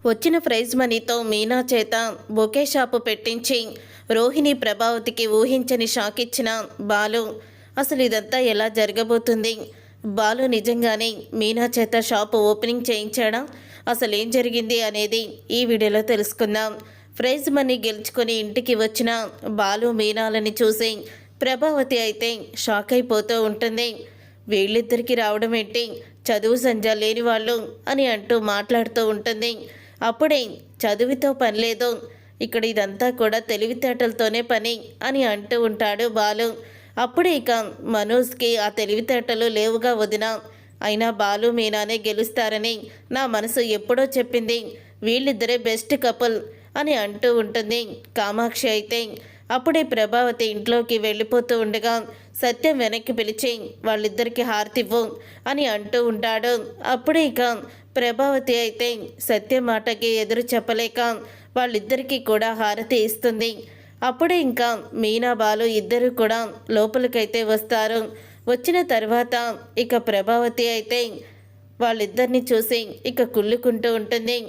వచ్చిన ప్రైజ్ మనీతో మీనా చేత బొకే షాపు పెట్టించి రోహిణి ప్రభావతికి ఊహించని షాక్ ఇచ్చిన బాలు. అసలు ఇదంతా ఎలా జరగబోతుంది? బాలు నిజంగానే మీనా చేత షాపు ఓపెనింగ్ చేయించాడా? అసలు ఏం జరిగింది అనేది ఈ వీడియోలో తెలుసుకుందాం. ప్రైజ్ మనీ గెలుచుకొని ఇంటికి వచ్చిన బాలు మీనాలని చూసి ప్రభావతి అయితే షాక్ అయిపోతూ ఉంటుంది. వీళ్ళిద్దరికీ రావడం ఏంటి, చదువు సంజా లేని వాళ్ళు అని అంటూ మాట్లాడుతూ ఉంటుంది. అప్పుడే చదువుతో పని లేదు, ఇక్కడ ఇదంతా కూడా తెలివితేటలతోనే పని అని అంటూ ఉంటాడు బాలు. అప్పుడే ఇక మనోజ్కి ఆ తెలివితేటలు లేవుగా వదిన. అయినా బాలు మీనానే గెలుస్తారని నా మనసు ఎప్పుడో చెప్పింది. వీళ్ళిద్దరే బెస్ట్ కపుల్ అని అంటూ ఉంటుంది కామాక్షి అయితే. అప్పుడే ప్రభావతి ఇంట్లోకి వెళ్ళిపోతూ ఉండగా సత్యం వెనక్కి పిలిచి వాళ్ళిద్దరికి హారతివ్వు అని అంటూ ఉంటాడు. అప్పుడే ఇక ప్రభావతి అయితే సత్యం మాటకి ఎదురు చెప్పలేక వాళ్ళిద్దరికీ కూడా హారతి ఇస్తుంది. అప్పుడే ఇంకా మీనా బాలు ఇద్దరు కూడా లోపలికైతే వస్తారు. వచ్చిన తర్వాత ఇక ప్రభావతి అయితే వాళ్ళిద్దరిని చూసి ఇక కుళ్ళుకుంటూ ఉంటుంది.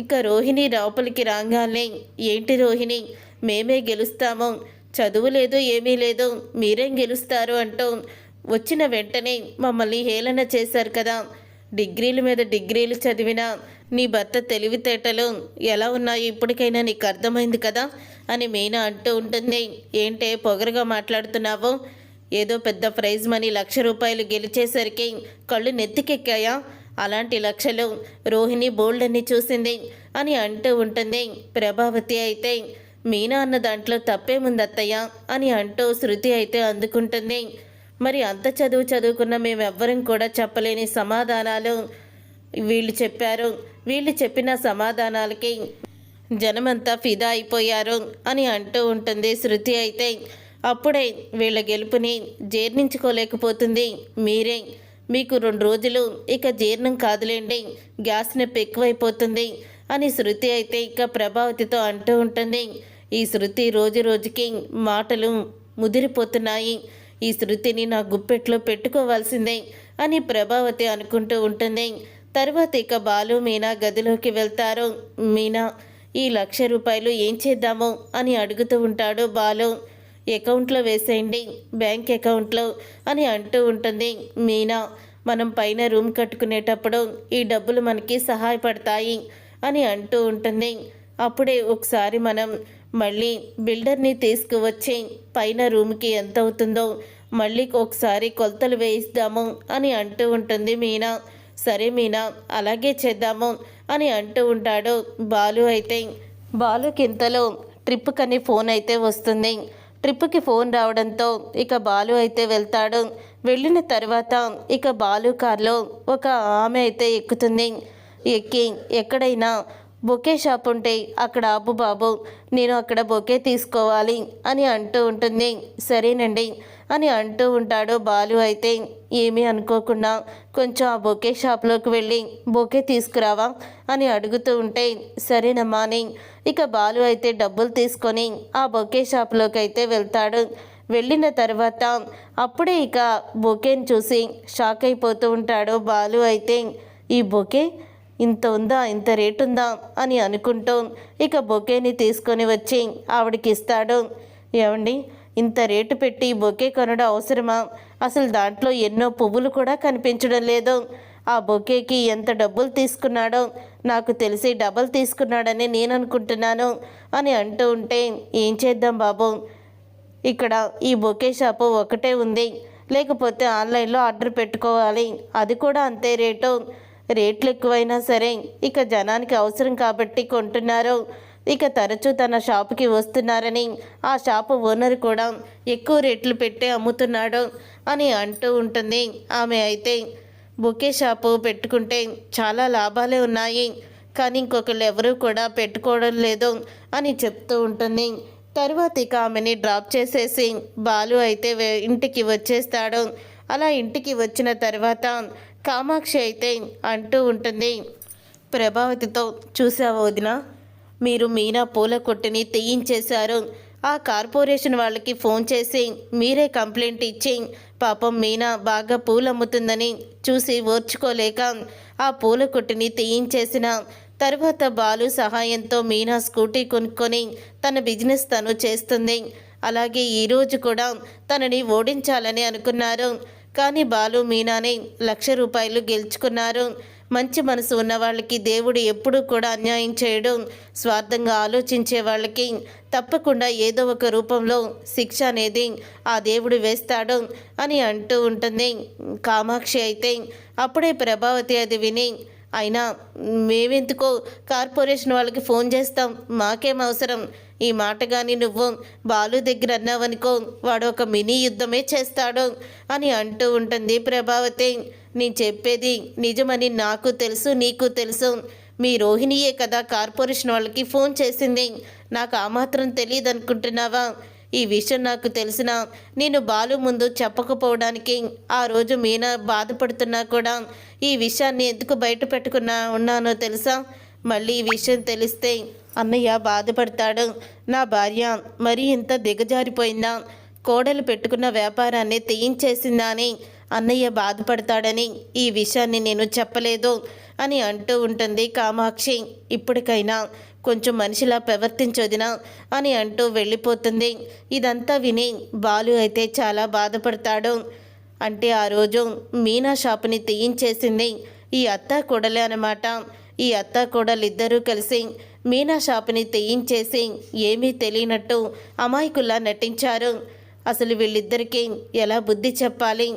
ఇక రోహిణి లోపలికి రాగానే, ఏంటి రోహిణి, మేమే గెలుస్తాము, చదువు లేదు ఏమీ లేదు, మీరేం గెలుస్తారు అంటూ వచ్చిన వెంటనే మమ్మల్ని హేళన చేశారు కదా. డిగ్రీల మీద డిగ్రీలు చదివిన నీ భర్త తెలివితేటలు ఎలా ఉన్నాయో ఇప్పటికైనా నీకు అర్థమైంది కదా అని మీనా అంటూ ఉంటుంది. ఏంటే పొగరుగా మాట్లాడుతున్నావు? ఏదో పెద్ద ప్రైజ్ మనీ ₹1,00,000 గెలిచేసరికి కళ్ళు నెత్తికెక్కాయా? అలాంటి లక్షలు రోహిణి బోల్డ్ అని చూసింది అని అంటూ ఉంటుంది. ప్రభావతి అయితే మీనా అన్న దాంట్లో తప్పేముందత్తయ్య అని అంటూ శృతి అయితే అందుకుంటుంది. మరి అంత చదువుకున్న మేమెవ్వరం కూడా చెప్పలేని సమాధానాలు వీళ్ళు చెప్పారు. వీళ్ళు చెప్పిన సమాధానాలకి జనమంతా ఫిదా అయిపోయారు అని అంటూ ఉంటుంది శృతి అయితే. అప్పుడే వీళ్ళ గెలుపుని జీర్ణించుకోలేకపోతుంది మీరే. మీకు 2 రోజులు ఇక జీర్ణం కాదులేండి, గ్యాస్ నొప్పి ఎక్కువైపోతుంది అని శృతి అయితే ఇక ప్రభావతితో అంటూ ఉంటుంది. ఈ శృతి రోజు రోజుకి మాటలు ముదిరిపోతున్నాయి. ఈ శృతిని నా గుప్పెట్లో పెట్టుకోవాల్సిందే అని ప్రభావతి అనుకుంటూ ఉంటుంది. తర్వాత ఇక బాలు మీనా గదిలోకి వెళ్తారు. మీనా, ఈ ₹1,00,000 ఏం చేద్దాము అని అడుగుతూ ఉంటాడు బాలు. అకౌంట్లో వేసేయండి, బ్యాంక్ అకౌంట్లో అని అంటూ ఉంటుంది మీనా. మనం పైన రూమ్ కట్టుకునేటప్పుడు ఈ డబ్బులు మనకి సహాయపడతాయి అని అంటూ ఉంటుంది. అప్పుడే ఒకసారి మనం మళ్ళీ బిల్డర్ని తీసుకువచ్చి పైన రూమ్కి ఎంత అవుతుందో మళ్ళీ ఒకసారి కొలతలు వేయిస్తాము అని అంటూ ఉంటుంది మీనా. సరే మీనా, అలాగే చేద్దాము అని అంటూ ఉంటాడు బాలు అయితే. బాలుకి ఇంతలో ట్రిప్ కని ఫోన్ అయితే వస్తుంది. ట్రిప్కి ఫోన్ రావడంతో ఇక బాలు అయితే వెళ్తాడు. వెళ్ళిన తర్వాత ఇక బాలు కార్లో ఒక ఆమె అయితే ఎక్కుతుంది. ఎక్కి ఎక్కడైనా బొకే షాప్ ఉంటే అక్కడ ఆపు బాబు, నేను అక్కడ బొకే తీసుకోవాలి అని అంటూ ఉంటుంది. సరేనండి అని అంటూ ఉంటాడు బాలు అయితే. ఏమీ అనుకోకుండా కొంచెం ఆ బొకే షాప్లోకి వెళ్ళి బొకే తీసుకురావా అని అడుగుతూ ఉంటే సరేనమ్మా అని ఇక బాలు అయితే డబ్బులు తీసుకొని ఆ బొకే షాప్లోకి అయితే వెళ్తాడు. వెళ్ళిన తర్వాత అప్పుడే ఇక బొకేని చూసి షాక్ అయిపోతూ ఉంటాడు బాలు అయితే. ఈ బొకే ఇంత ఉందా, ఇంత రేటు ఉందా అని అనుకుంటూ ఇక బొకేని తీసుకొని వచ్చి ఆవిడకి ఇస్తాడు. ఏమండి, ఇంత రేటు పెట్టి బొకే కొనడం అవసరమా? అసలు దాంట్లో ఎన్నో పువ్వులు కూడా కనిపించడం లేదు. ఆ బొకేకి ఎంత డబ్బులు తీసుకున్నాడో నాకు తెలిసి డబల్ తీసుకున్నాడని నేను అనుకుంటున్నాను అని అంటూ ఉంటే, ఏం చేద్దాం బాబు, ఇక్కడ ఈ బొకే షాపు ఒకటే ఉంది, లేకపోతే ఆన్లైన్లో ఆర్డర్ పెట్టుకోవాలి, అది కూడా అంతే రేటు. రేట్లు ఎక్కువైనా సరే ఇక జనానికి అవసరం కాబట్టి కొంటున్నారు. ఇక తరచూ తన షాపుకి వస్తున్నారని ఆ షాపు ఓనర్ కూడా ఎక్కువ రేట్లు పెట్టి అమ్ముతున్నాడు అని అంటూ ఉంటుంది ఆమె అయితే. బొకే షాపు పెట్టుకుంటే చాలా లాభాలే ఉన్నాయి, కానీ ఇంకొకళ్ళు ఎవరూ కూడా పెట్టుకోవడం లేదు అని చెప్తూ ఉంటుంది. తర్వాత ఇక ఆమెని డ్రాప్ చేసేసి బాలు అయితే ఇంటికి వచ్చేస్తాడు. అలా ఇంటికి వచ్చిన తర్వాత కామాక్షి అయితే అంటూ ఉంటుంది ప్రభావతితో, చూసావా వదిన, మీరు మీనా పూల కొట్టుని తీయించేశారు. ఆ కార్పొరేషన్ వాళ్ళకి ఫోన్ చేసి మీరే కంప్లైంట్ ఇచ్చి పాపం మీనా బాగా పూలు అమ్ముతుందని చూసి ఓర్చుకోలేక ఆ పూల కొట్టుని తీయించేసిన తర్వాత బాలు సహాయంతో మీనా స్కూటీ కొనుక్కొని తన బిజినెస్ తను చేస్తుంది. అలాగే ఈరోజు కూడా తనని ఓడించాలని అనుకున్నారు. కానీ బాలు మీనాని ₹1,00,000 గెలుచుకున్నారు. మంచి మనసు ఉన్న వాళ్ళకి దేవుడు ఎప్పుడూ కూడా అన్యాయం చేయడం, స్వార్థంగా ఆలోచించే వాళ్ళకి తప్పకుండా ఏదో ఒక రూపంలో శిక్ష అనేది ఆ దేవుడు వేస్తాడు అని అంటూ ఉంటుంది కామాక్షి. అయితే అప్పుడే ప్రభావతి అది విని, అయినా మేమెందుకో కార్పొరేషన్ వాళ్ళకి ఫోన్ చేస్తాం, మాకేం అవసరం, ఈ మాట కానీ నువ్వు బాలు దగ్గర అన్నావనుకో వాడు ఒక మినీ యుద్ధమే చేస్తాడు అని అంటూ ఉంటుంది ప్రభావతి. నేను చెప్పేది నిజమని నాకు తెలుసు, నీకు తెలుసు. మీ రోహిణియే కదా కార్పొరేషన్ వాళ్ళకి ఫోన్ చేసింది. నాకు ఆ మాత్రం తెలియదు అనుకుంటున్నావా? ఈ విషయం నాకు తెలిసినా నేను బాలు ముందు చెప్పకపోవడానికి ఆ రోజు మీనా బాధపడుతున్నా కూడా ఈ విషయాన్ని ఎందుకు బయట ఉన్నానో తెలుసా? మళ్ళీ ఈ విషయం తెలిస్తే అన్నయ్య బాధపడతాడు. నా భార్య మరీ ఇంత దిగజారిపోయిందా, కోడలు పెట్టుకున్న వ్యాపారాన్ని తెయించేసిందా అని అన్నయ్య బాధపడతాడని ఈ విషయాన్ని నేను చెప్పలేదు అని అంటూ ఉంటుంది కామాక్షి. ఇప్పటికైనా కొంచెం మనిషిలా ప్రవర్తించొదినా అని అంటూ వెళ్ళిపోతుంది. ఇదంతా విని బాలు అయితే చాలా బాధపడతాడు. అంటే ఆ రోజు మీనా షాపుని తీయించేసింది ఈ అత్త కోడలే అన్నమాట. ఈ అత్త కోడలిద్దరూ కలిసి మీనా షాపుని తీయించేసి ఏమీ తెలియనట్టు అమాయకుల్లా నటించారు. అసలు వీళ్ళిద్దరికీ ఎలా బుద్ధి చెప్పాలి?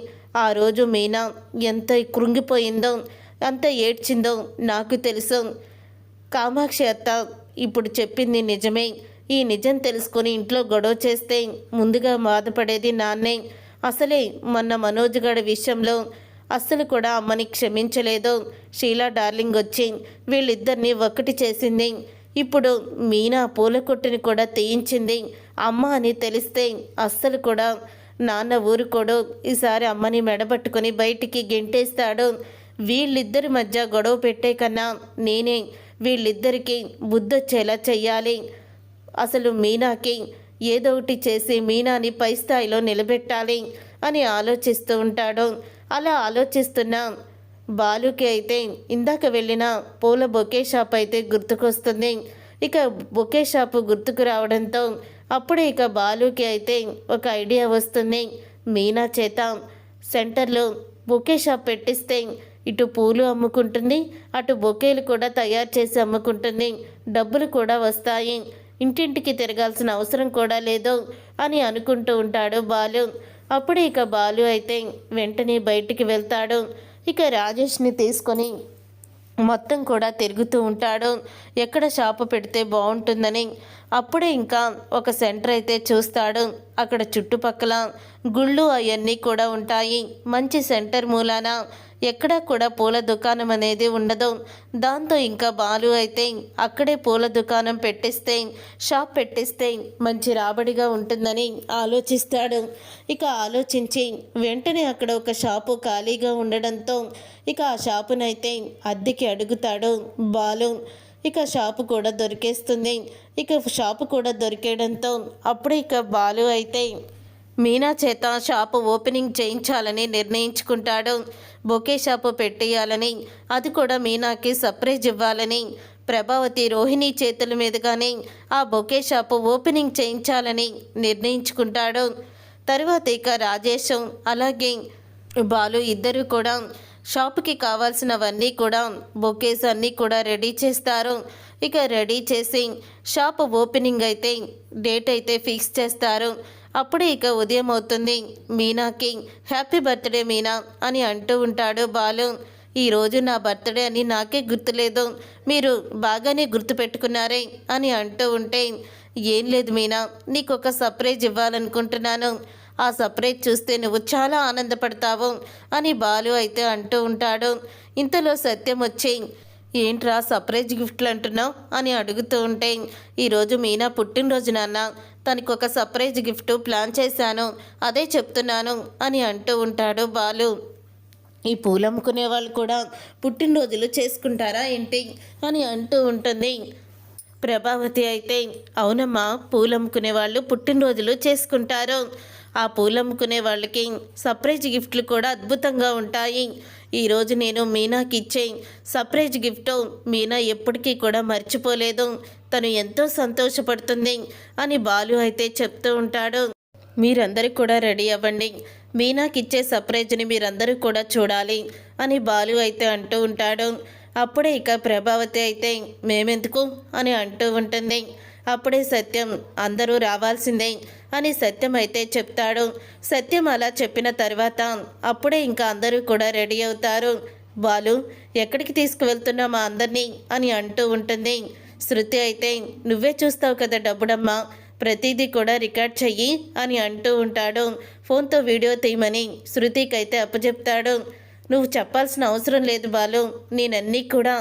ఆ రోజు మీనా ఎంత కృంగిపోయిందో, అంత ఏడ్చిందో నాకు తెలుసు. కామాక్షి అత్త ఇప్పుడు చెప్పింది నిజమే. ఈ నిజం తెలుసుకొని ఇంట్లో గొడవ చేస్తే ముందుగా బాధపడేది నాన్నే. అసలే మొన్న మనోజ్ గడి విషయంలో అస్సలు కూడా అమ్మని క్షమించలేదు. షీలా డార్లింగ్ వచ్చి వీళ్ళిద్దరిని ఒక్కటి చేసింది. ఇప్పుడు మీనా పూల కొట్టుని కూడా తీయించింది అమ్మ అని తెలిస్తే అస్సలు కూడా నాన్న ఊరుకోడు. ఈసారి అమ్మని మెడబట్టుకొని బయటికి గెంటేస్తాడు. వీళ్ళిద్దరి మధ్య గొడవ పెట్టే కన్నా నేనే వీళ్ళిద్దరికీ బుద్ధొచ్చేలా చెయ్యాలి. అసలు మీనాకి ఏదో ఒకటి చేసి మీనాని పై స్థాయిలో నిలబెట్టాలి అని ఆలోచిస్తూ ఉంటాడు. అలా ఆలోచిస్తున్న బాలుకి అయితే ఇందాక వెళ్ళిన పూల బొకే షాప్ అయితే గుర్తుకొస్తుంది. ఇక బొకే షాపు గుర్తుకు రావడంతో అప్పుడే ఇక బాలుకి అయితే ఒక ఐడియా వస్తుంది. మీనా చేత సెంటర్లో బొకే షాప్ పెట్టిస్తే ఇటు పూలు అమ్ముకుంటుంది, అటు బొకేలు కూడా తయారు చేసి అమ్ముకుంటుంది, డబ్బులు కూడా వస్తాయి, ఇంటింటికి తిరగాల్సిన అవసరం కూడా లేదు అని అనుకుంటూ ఉంటాడు బాలు. అప్పుడే ఇక బాలు అయితే వెంటనే బయటికి వెళ్తాడు. ఇక రాజేష్ని తీసుకొని మొత్తం కూడా తిరుగుతూ ఉంటాడు, ఎక్కడ షాపు పెడితే బాగుంటుందని. అప్పుడే ఇంకా ఒక సెంటర్ అయితే చూస్తాడు. అక్కడ చుట్టుపక్కల గుళ్ళు అవన్నీ కూడా ఉంటాయి. మంచి సెంటర్ మూలాన ఎక్కడా కూడా పూల దుకాణం అనేది ఉండదు. దాంతో ఇంకా బాలు అయితే అక్కడే పూల దుకాణం పెట్టిస్తే, షాప్ పెట్టిస్తే మంచి రాబడిగా ఉంటుందని ఆలోచిస్తాడు. ఇక ఆలోచించి వెంటనే అక్కడ ఒక షాపు ఖాళీగా ఉండడంతో ఇక ఆ షాపునైతే అద్దెకి అడుగుతాడు బాలు. ఇక షాపు కూడా దొరికేస్తుంది. ఇక షాపు కూడా దొరికేయడంతో అప్పుడే ఇక బాలు అయితే మీనా చేత షాపు ఓపెనింగ్ చేయించాలని నిర్ణయించుకుంటాడు. బొకే షాపు పెట్టేయాలని, అది కూడా మీనాకి సర్ప్రైజ్ ఇవ్వాలని, ప్రభావతి రోహిణి చేతుల మీదుగానే ఆ బొకే షాపు ఓపెనింగ్ చేయించాలని నిర్ణయించుకుంటాడు. తర్వాత ఇక రాజేష్ అలాగే బాలు ఇద్దరు కూడా షాపుకి కావాల్సినవన్నీ కూడా బొకేస్ అన్నీ కూడా రెడీ చేస్తారు. ఇక రెడీ చేసి షాప్ ఓపెనింగ్ అయితే డేట్ అయితే ఫిక్స్ చేస్తారు. అప్పుడే ఇక ఉదయం అవుతుంది. మీనాకి హ్యాపీ బర్త్డే మీనా అని అంటూ ఉంటాడు బాలు. ఈరోజు నా బర్త్డే అని నాకే గుర్తులేదు, మీరు బాగానే గుర్తుపెట్టుకున్నారే అని అంటూ ఉంటే, ఏం లేదు మీనా, నీకు ఒక సర్ప్రైజ్ ఇవ్వాలనుకుంటున్నాను, ఆ సర్ప్రైజ్ చూస్తే నువ్వు చాలా ఆనందపడతావు అని బాలు అయితే అంటూ ఉంటాడు. ఇంతలో సత్యం వచ్చి, ఏంట్రా సర్ప్రైజ్ గిఫ్ట్లు అంటున్నావు అని అడుగుతూ ఉంటే, ఈరోజు మీనా పుట్టినరోజు నాన్న, తనకు ఒక సర్ప్రైజ్ గిఫ్ట్ ప్లాన్ చేశాను, అదే చెప్తున్నాను అని అంటూ ఉంటాడు బాలు. ఈ పూలు అమ్ముకునే వాళ్ళు కూడా పుట్టినరోజులు చేసుకుంటారా ఏంటి అని అంటూ ఉంటుంది ప్రభావతి. అయితే అవునమ్మా, పూలు అమ్ముకునే వాళ్ళు పుట్టినరోజులు చేసుకుంటారు. ఆ పూలు అమ్ముకునే వాళ్ళకి సర్ప్రైజ్ గిఫ్ట్లు కూడా అద్భుతంగా ఉంటాయి. ఈరోజు నేను మీనాకి ఇచ్చే సర్ప్రైజ్ గిఫ్ట్ మీనా ఎప్పటికీ కూడా మర్చిపోలేదు, తను ఎంతో సంతోషపడుతుంది అని బాలు అయితే చెప్తూ ఉంటాడు. మీరందరూ కూడా రెడీ అవ్వండి, మీనాకి ఇచ్చే సర్ప్రైజ్ని మీరందరూ కూడా చూడాలి అని బాలు అయితే అంటూ ఉంటాడు. అప్పుడే ఇక ప్రభావతి అయితే మేమెందుకు అని అంటూ ఉంటుంది. అప్పుడే సత్యం అందరూ రావాల్సిందే అని సత్యం అయితే చెప్తాడు. సత్యం అలా చెప్పిన తర్వాత అప్పుడే ఇంకా అందరూ కూడా రెడీ అవుతారు. బాలు ఎక్కడికి తీసుకువెళ్తున్నా మా అందరినీ అని అంటూ ఉంటుంది. శృతి అయితే నువ్వే చూస్తావు కదా డబ్బుడమ్మ, ప్రతిదీ కూడా రికార్డ్ చెయ్యి అని అంటూ ఉంటాడు. ఫోన్తో వీడియో తీయమని శృతికి అయితే అప్పచెప్తాడు. నువ్వు చెప్పాల్సిన అవసరం లేదు బాలు, నేనన్నీ కూడా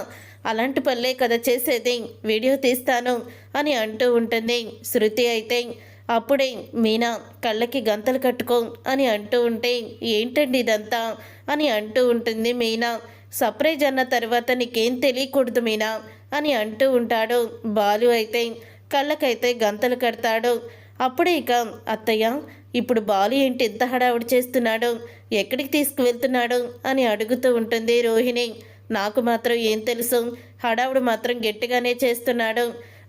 అలాంటి పనులే కదా చేసేది, వీడియో తీస్తాను అని అంటూ ఉంటుంది. శృతి అయితే అప్పుడే మీనా కళ్ళకి గంతలు కట్టుకో అని అంటూ ఉంటే ఏంటండి ఇదంతా అని అంటూ ఉంటుంది మీనా. సర్ప్రైజ్ అన్న తర్వాత నీకేం తెలియకూడదు మీనా అని అంటూ ఉంటాడు. బాలు అయితే కళ్ళకైతే గంతలు కడతాడు. అప్పుడే ఇక అత్తయ్య ఇప్పుడు బాలు ఏంటి ఎంత హడావుడి చేస్తున్నాడు, ఎక్కడికి తీసుకువెళ్తున్నాడు అని అడుగుతూ ఉంటుంది రోహిణి. నాకు మాత్రం ఏం తెలుసు, హడావుడు మాత్రం గట్టిగానే చేస్తున్నాడు,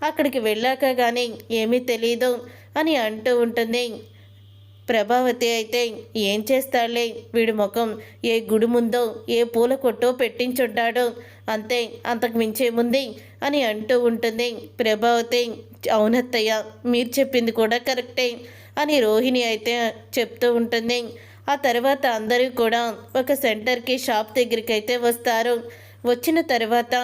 అక్కడికి వెళ్ళాక కానీ ఏమీ తెలీదు అని అంటూ ఉంటుంది. ప్రభావతి అయితే ఏం చేస్తాడులే, వీడి ముఖం ఏ గుడి ముందో ఏ పూల కొట్టో పెట్టించుంటాడు, అంతే, అంతకు మించేముంది అని అంటూ ఉంటుంది. ప్రభావతి అవునత్తయ్య మీరు చెప్పింది కూడా కరెక్టే అని రోహిణి అయితే చెప్తూ ఉంటుంది. ఆ తర్వాత అందరూ కూడా ఒక సెంటర్కి షాప్ దగ్గరికి అయితే వస్తారు. వచ్చిన తర్వాత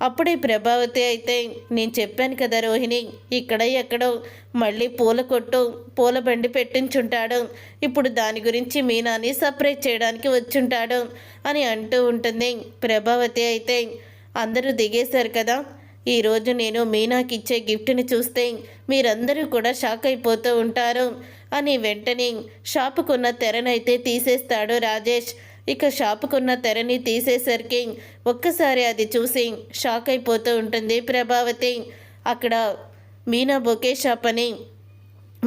అప్పుడే ప్రభావతి అయితే నేను చెప్పాను కదా రోహిణి, ఇక్కడ ఎక్కడో మళ్ళీ పూల కొట్టు పూల బండి పెట్టించుంటాడు, ఇప్పుడు దాని గురించి మీనాని సర్ప్రైజ్ చేయడానికి వచ్చుంటాడు అని అంటూ ఉంటుంది. ప్రభావతి అయితే అందరూ దిగేశారు కదా, ఈరోజు నేను మీనాకి ఇచ్చే గిఫ్ట్ని చూస్తే మీరందరూ కూడా షాక్ అయిపోతూ ఉంటారు అని వెంటనే షాపుకున్న తెరనైతే తీసేస్తాడు రాజేష్. ఇక షాపుకున్న తెరని తీసేసరికి ఒక్కసారి అది చూసి షాక్ అయిపోతూ ఉంటుంది ప్రభావతి. అక్కడ మీనా బొకే షాప్ అని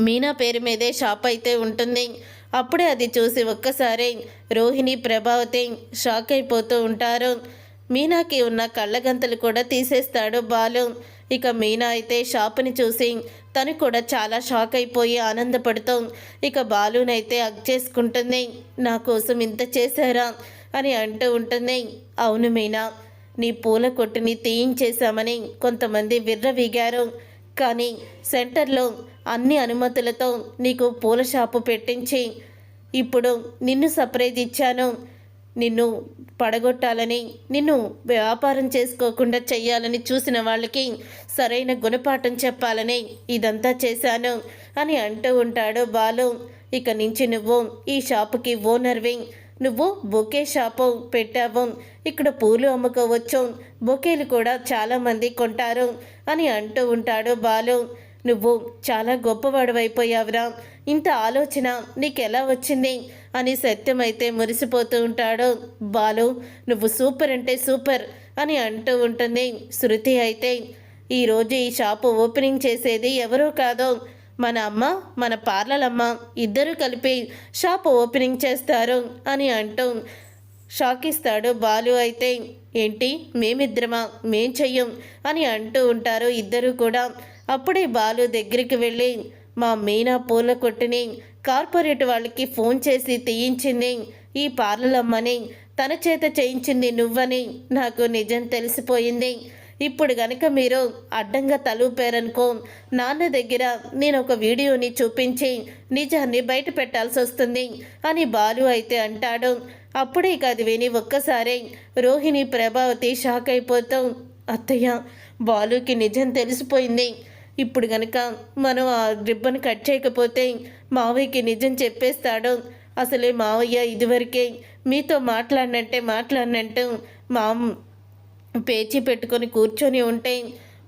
మీనా పేరు మీదే షాప్ అయితే ఉంటుంది. అప్పుడే అది చూసి ఒక్కసారి రోహిణి ప్రభావతి షాక్ అయిపోతూ ఉంటారు. మీనాకి ఉన్న కళ్ళగంతలు కూడా తీసేస్తాడు బాలు. ఇక మీనా అయితే షాపుని చూసి తను కూడా చాలా షాక్ అయిపోయి ఆనందపడుతూ ఇక బాలునైతే హగ్ చేసుకుంటుంది. నా కోసం ఇంత చేశారా అని అంటూ ఉంటుంది. అవును మీనా, నీ పూల కొట్టుని తీయించేశామని కొంతమంది విర్రవీగారు, కానీ సెంటర్లో అన్ని అనుమతులతో నీకు పూల షాపు పెట్టించి ఇప్పుడు నిన్ను సర్ప్రైజ్ ఇచ్చాను, నిన్ను పడగొట్టాలని, నిన్ను వ్యాపారం చేసుకోకుండా చెయ్యాలని చూసిన వాళ్ళకి సరైన గుణపాఠం చెప్పాలని ఇదంతా చేశాను అని అంటూ ఉంటాడు బాలు. ఇక నుంచి నువ్వు ఈ షాపుకి ఓనర్వి, నువ్వు బొకే షాపు పెట్టావు, ఇక్కడ పూలు అమ్ముకోవచ్చు, బొకేలు కూడా చాలామంది కొంటారు అని అంటూ ఉంటాడు బాలు. నువ్వు చాలా గొప్పవాడివైపోయావురా, ఇంత ఆలోచన నీకెలా వచ్చింది అని సత్యం అయితే మురిసిపోతూ ఉంటాడు. బాలు నువ్వు సూపర్ అంటే సూపర్ అని అంటూ ఉంటుంది. శృతి అయితే ఈరోజు ఈ షాపు ఓపెనింగ్ చేసేది ఎవరో కాదో మన అమ్మ, మన పార్లలమ్మ ఇద్దరూ కలిపి షాపు ఓపెనింగ్ చేస్తారు అని అంటూ షాక్ ఇస్తాడు బాలు. అయితే ఏంటి మేమిద్దరమా, మేం చెయ్యం అని అంటూ ఉంటారు ఇద్దరు కూడా. అప్పుడే బాలు దగ్గరికి వెళ్ళి మా మీనా పూల కొట్టుని కార్పొరేట్ వాళ్ళకి ఫోన్ చేసి తీయించింది ఈ పార్లలమ్మని, తన చేత చేయించింది నువ్వని నాకు నిజం తెలిసిపోయింది. ఇప్పుడు గనక మీరు అడ్డంగా తలూపారనుకో, నాన్న దగ్గర నేను ఒక వీడియోని చూపించి నిజాన్ని బయట పెట్టాల్సి వస్తుంది అని బాలు అయితే అంటాడు. అప్పుడే అది విని ఒక్కసారి రోహిణి ప్రభావతి షాక్ అయిపోతూ, అత్తయ్య బాలుకి నిజం తెలిసిపోయింది, ఇప్పుడు గనక మనం ఆ రిబ్బన్ కట్ చేయకపోతే మావయ్యకి నిజం చెప్పేస్తాడు, అసలే మావయ్య ఇదివరకే మీతో మాట్లాడినట్టు మా పేచీ పెట్టుకొని కూర్చొని ఉంటే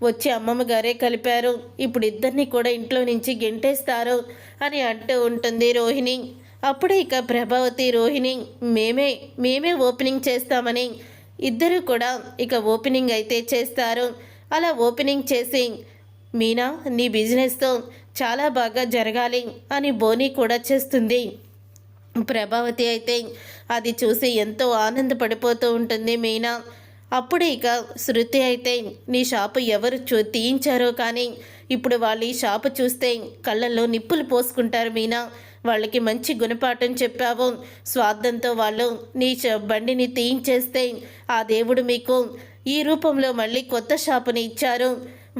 వచ్చి అమ్మమ్మ గారే కలిపారు, ఇప్పుడు ఇద్దరిని కూడా ఇంట్లో నుంచి గెంటేస్తారు అని అంటూ ఉంటుంది రోహిణి. అప్పుడే ఇక ప్రభావతి రోహిణి మేమే ఓపెనింగ్ చేస్తామని ఇద్దరు కూడా ఇక ఓపెనింగ్ అయితే చేస్తారు. అలా ఓపెనింగ్ చేసి మీనా నీ బిజినెస్తో చాలా బాగా జరగాలి అని బోని కూడా చేస్తుంది. ప్రభావతి అయితే అది చూసి ఎంతో ఆనందపడిపోతూ ఉంటుంది మీనా. అప్పుడే ఇక శృతి అయితే నీ షాపు ఎవరు తీయించారో కానీ ఇప్పుడు వాళ్ళు ఈ షాపు చూస్తే కళ్ళల్లో నిప్పులు పోసుకుంటారు మీనా. వాళ్ళకి మంచి గుణపాఠం చెప్పావు. స్వార్థంతో వాళ్ళు నీ బండిని తీయించేస్తే ఆ దేవుడు మీకు ఈ రూపంలో మళ్ళీ కొత్త షాపుని ఇచ్చారు.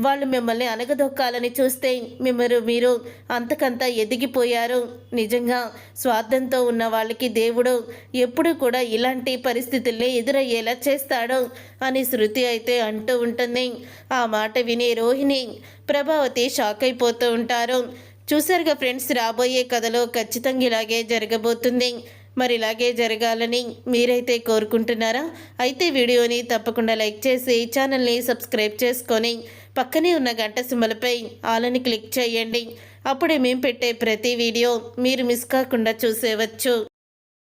వాళ్ళు మిమ్మల్ని అనగదొక్కాలని చూస్తే మీరు అంతకంతా ఎదిగిపోయారు. నిజంగా స్వార్థంతో ఉన్న వాళ్ళకి దేవుడు ఎప్పుడూ కూడా ఇలాంటి పరిస్థితుల్ని ఎదురయ్యేలా చేస్తాడు అని శృతి అయితే అంటూ ఉంటుంది. ఆ మాట విని రోహిణి, ప్రభావతి షాక్ అయిపోతూ ఉంటారు. చూసారుగా ఫ్రెండ్స్, రాబోయే కథలో ఖచ్చితంగా ఇలాగే జరగబోతుంది. మరి ఇలాగే జరగాలని మీరైతే కోరుకుంటున్నారా? అయితే వీడియోని తప్పకుండా లైక్ చేసి ఛానల్ని సబ్స్క్రైబ్ చేసుకొని పక్కనే ఉన్న గంట సింబల్పై ఆలని క్లిక్ చేయండి. అప్పుడే మేము పెట్టే ప్రతి వీడియో మీరు మిస్ కాకుండా చూసేవచ్చు.